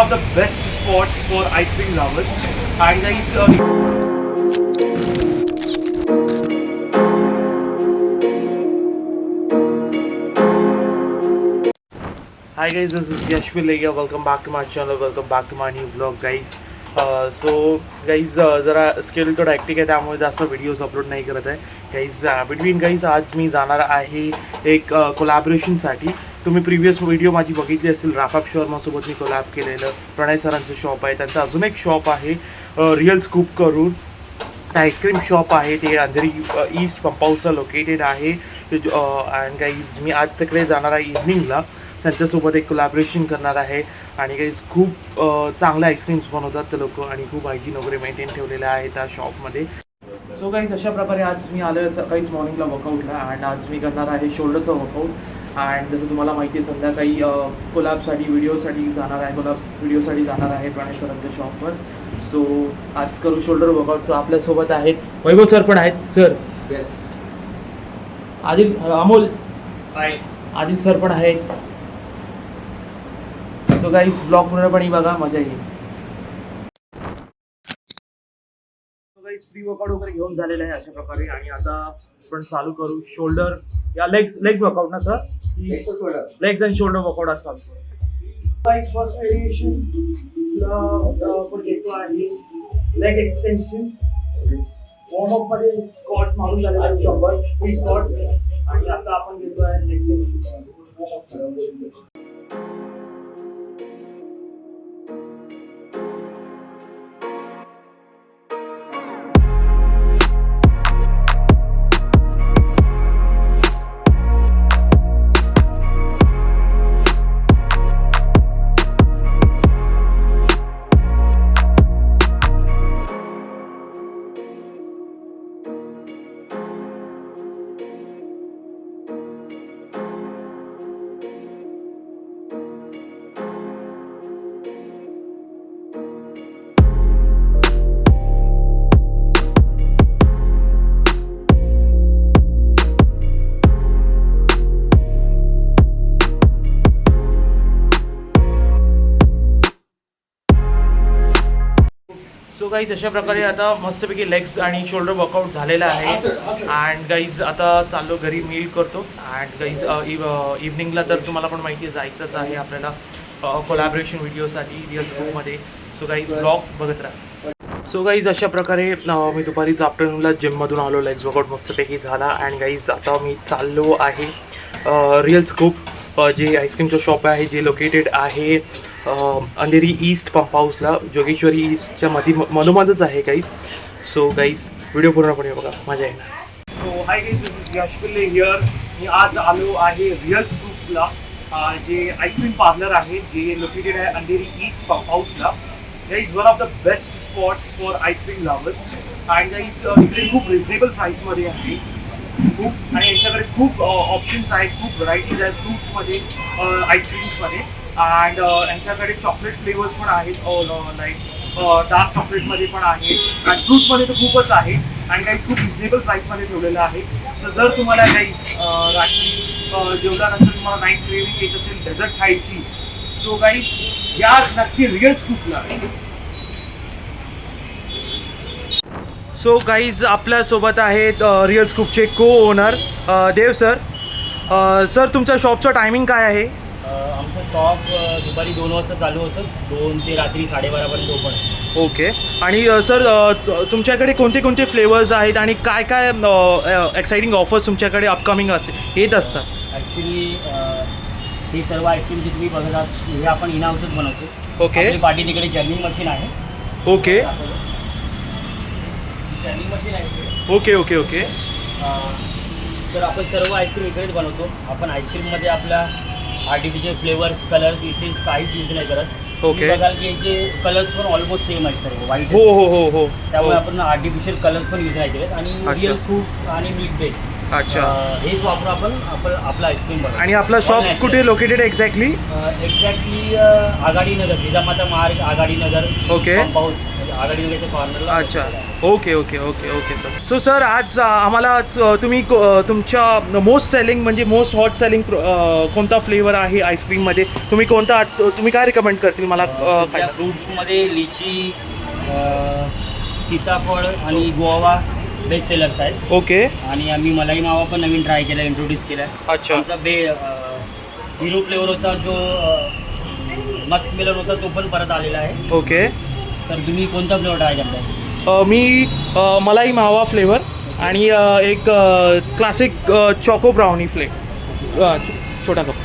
of the best spot for ice cream lovers. And guys, hi guys, this is Yashvil Legia. Welcome back to my channel. Welcome back to my new vlog, guys. So guys जरा schedule थोडा ॲक्टिक आहे, त्यामुळे जास्त videos upload नाही करत आहे guys. Between guys आज मी जाणार आहे एक कोलॅबरेशनसाठी. तुम्ही प्रिव्हियस व्हिडिओ माझी बघितली असेल, राफाप शॉर्मासोबत मी कोलॅब केलेलं. प्रणय सरांचं शॉप आहे, त्यांचं अजून एक शॉप आहे रिअल स्कूप करून. आईस्क्रीम शॉप आहे ते अंधेरी ईस्ट पंप हाऊसला लोकेटेड आहे. अँड गाईज मी आज तिकडे जाणार आहे इव्हनिंगला. त्यांच्यासोबत एक कोलॅबरेशन करणार आहे. आणि गाईज खूप चांगले आईस्क्रीम्स बनवतात ते लोक, आणि खूप हायजीन वगैरे मेंटेन ठेवलेले आहे त्या शॉपमध्ये. सो गाईज अशा प्रकारे आज मी आलो आहे सकाळीच मॉर्निंगला वर्कआउटला. अँड आज मी करणार आहे शोल्डरचं वर्कआउट. अँड जसं तुम्हाला माहिती आहे, संध्याकाळी कोलॅबसाठी व्हिडिओसाठी जाणार आहे, व्हिडिओसाठी जाणार आहे प्रणय सरांच्या शॉपवर. सो आज करू शोल्डर वर्कआउट. सो आपल्यासोबत आहेत वैभव सर पण आहेत. Sir yes. Adil Amol Adil sir पण आहेत. सो गाईज ब्लॉग पूर्णपणे बघा, मजा येईल. सो गाईज प्री वर्कआउट वगैरे घेऊन झालेलं आहे अशा प्रकारे. आणि आता आपण चालू करू शोल्डर या लेग्स वर्कआउट ना sir. Legs and shoulder workout आज चालू करू. गाईज फर्स्ट व्हेरिएशन आपण घेतो आहे लेग एक्सटेन्शन. वॉर्मअप मध्ये स्क्वॉट्स मारून झालेला आहे 100 स्क्वॉट्स. आणि आता आपण घेतो आहे एक्सटेन्शन. सो गाईज अशा प्रकारे आता मस्तपैकी लेग्स आणि शोल्डर वर्कआउट झालेला आहे. अँड गाईज आता चाललो घरी, मील करतो. अँड गाईज इव्हनिंगला तर तुम्हाला पण माहिती आहे जायचंच आहे आपल्याला कोलॅबरेशन व्हिडिओसाठी रिअल स्कूपमध्ये. सो गाईज ब्लॉग बघत राहा. सो गाईज अशा प्रकारे मी दुपारीच आफ्टरनूनला जिममधून आलो. लेग्स वर्कआउट मस्तपैकी झाला. अँड गाईज आता मी चाललो आहे रिअल स्कूप, जे आईस्क्रीमचं शॉप आहे जे लोकेटेड आहे अंधेरी ईस्ट पंप हाऊसला, जोगेश्वरी ईस्टच्या मधोमधच आहे गाईज. सो गाईज व्हिडिओ पूर्णपणे बघा, मजा येणार. So hi guys, this is यशविल here. मी आज आलो आहे रिअल स्कूपला, जे आईस्क्रीम पार्लर आहे जे लोकेटेड आहे अंधेरी ईस्ट पंप हाऊसला. Guys one of the best spot for ice cream lovers. And guys इकडे खूप रिजनेबल प्राईसमध्ये आहे खूप. आणि याच्याकडे खूप ऑप्शन्स आहेत, खूप व्हरायटीज आहेत फ्रूट्समध्ये, आईस्क्रीम्समध्ये. अँड यांच्याकडे चॉकलेट फ्लेवर्स पण आहेत, लाईक डार्क चॉकलेटमध्ये पण आहे. आणि फ्रूट्समध्ये तर खूपच आहे. आणि गाईज खूप रिजनेबल प्राईसमध्ये ठेवलेलं आहे. सो जर तुम्हाला गाईज रात्री जेवल्यानंतर तुम्हाला नाईट क्रेविंग येत असेल डेझर्ट खायची, सो गाईज या नक्की रिअल स्कूपला. सो गाईज आपल्यासोबत आहेत रिअल स्कूपचे को ओनर देव सर. सर तुमच्या शॉपचं टायमिंग काय आहे? आमचं शॉप दुपारी 2 वाजता चालू होतं, 2 ते रात्री 12:30पर्यंत ओपन असतं. ओके. आणि सर तुमच्याकडे कोणते कोणते फ्लेवर्स आहेत आणि काय काय एक्साइटिंग ऑफर्स तुमच्याकडे अपकमिंग येत असतात? ॲक्च्युली हे सर्व आईस्क्रीम जे तुम्ही बघत आहात हे आपण इन हाऊसच बनवतो. ओके. पाठी तिकडे जर्निंग मशीन आहे. ओके. जर्निंग मशीन आहे. Okay okay okay. तर आपण सर्व आईस्क्रीम इकडेच बनवतो. आपण आईस्क्रीममध्ये आपल्या आर्टिफिशियल फ्लेवर्स, कलर्स, इसेन्स काहीच यूज नाही करत. ओके. बघाल की याचे कलर्स पण ऑलमोस्ट सेम आहेत सर्व, व्हाईट. हो हो हो हो. त्यामुळे आपण आर्टिफिशियल कलर्स पण यूज नाही केलेत. आणि अच्छा. रिअल फ्रूट्स आणि मिल्क बेस अच्छा. हेच वापरून आपण आपलं आईस्क्रीम बनवतो. आणि आपलं शॉप कुठे लोकेटेड एक्झॅक्टली? एक्झॅक्टली आघाडी नगर, जिजामाता मार्ग, आघाडी नगर. ओके. पंप हाऊस म्हणजे आघाडी नगरच्या कॉर्नरला. अच्छा. Okay okay okay okay sir. So sir आज आम्हाला तुम्ही तुमच्या मोस्ट सेलिंग म्हणजे मोस्ट हॉट सेलिंग कोणता फ्लेवर आहे आईस्क्रीममध्ये? तुम्ही काय रिकमेंड करतील मला खायला? फ्रूट्समध्ये लिची, सीताफळ आणि गोवा बेस्ट सेलर्स आहेत. ओके. आणि आम्ही मलाई मावा पण नवीन ट्राय केला, इंट्रोड्यूस केला. अच्छा. आमचा हिरो फ्लेवर होता जो मस्क मेलन होता, तो पण परत आलेला आहे. ओके. तर तुम्ही कोणता फ्लेवर ट्राय करताय? मी मलाई मावा फ्लेवर आणि एक क्लासिक चॉको ब्राउनी छोटा कप.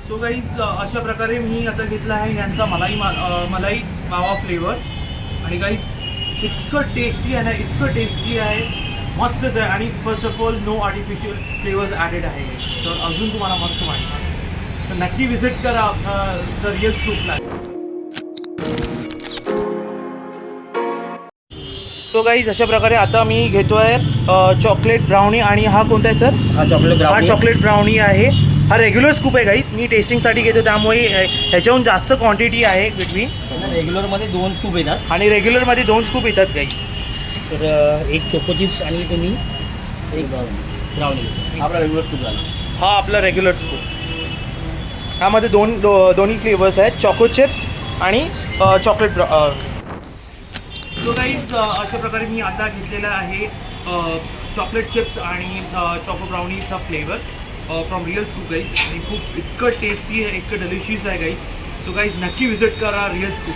सो गाईज अशा प्रकारे मी आता घेतला आहे यांचा मलाई मावा फ्लेवर. आणि गाईज इतकं टेस्टी आहे ना, इतकं टेस्टी आहे, मस्तच आहे. आणि first of all know artificial flavours added आहे, तर अजून तुम्हाला मस्त वाटणार. तर नक्की विजिट करा द रिअल स्कूपला. सो गाईज अशा प्रकारे आता मी घेतो आहे चॉकलेट ब्राउनी. आणि हा कोणता आहे सर? हा चॉकलेट ब्राउनी आहे. हा रेग्युलर स्कूप आहे गाईज, मी टेस्टिंगसाठी घेतो त्यामुळे ह्याच्याहून जास्त क्वांटिटी आहे बिटवीन. रेग्युलरमध्ये 2 स्कूप येतात आणि रेग्युलरमध्ये 2 स्कूप येतात गाईज. तर एक चोको चिप्स आणि तुम्ही एक ब्राउनी. आपला रेग्युलर स्कूप झाला. हा आपला रेग्युलर स्कूप. ह्यामध्ये दोन्ही फ्लेवर्स आहेत, चॉको चिप्स आणि चॉकलेट सो गाईज अशा प्रकारे मी आता घेतलेला आहे चॉकलेट चिप्स आणि चॉको ब्राउनीचा flavour from Real Scoop guys. आणि खूप इतकं टेस्टी आहे, इतकं डिलिशियस आहे गाईज. सो गाईज नक्की विजिट करा रिअल स्कूप.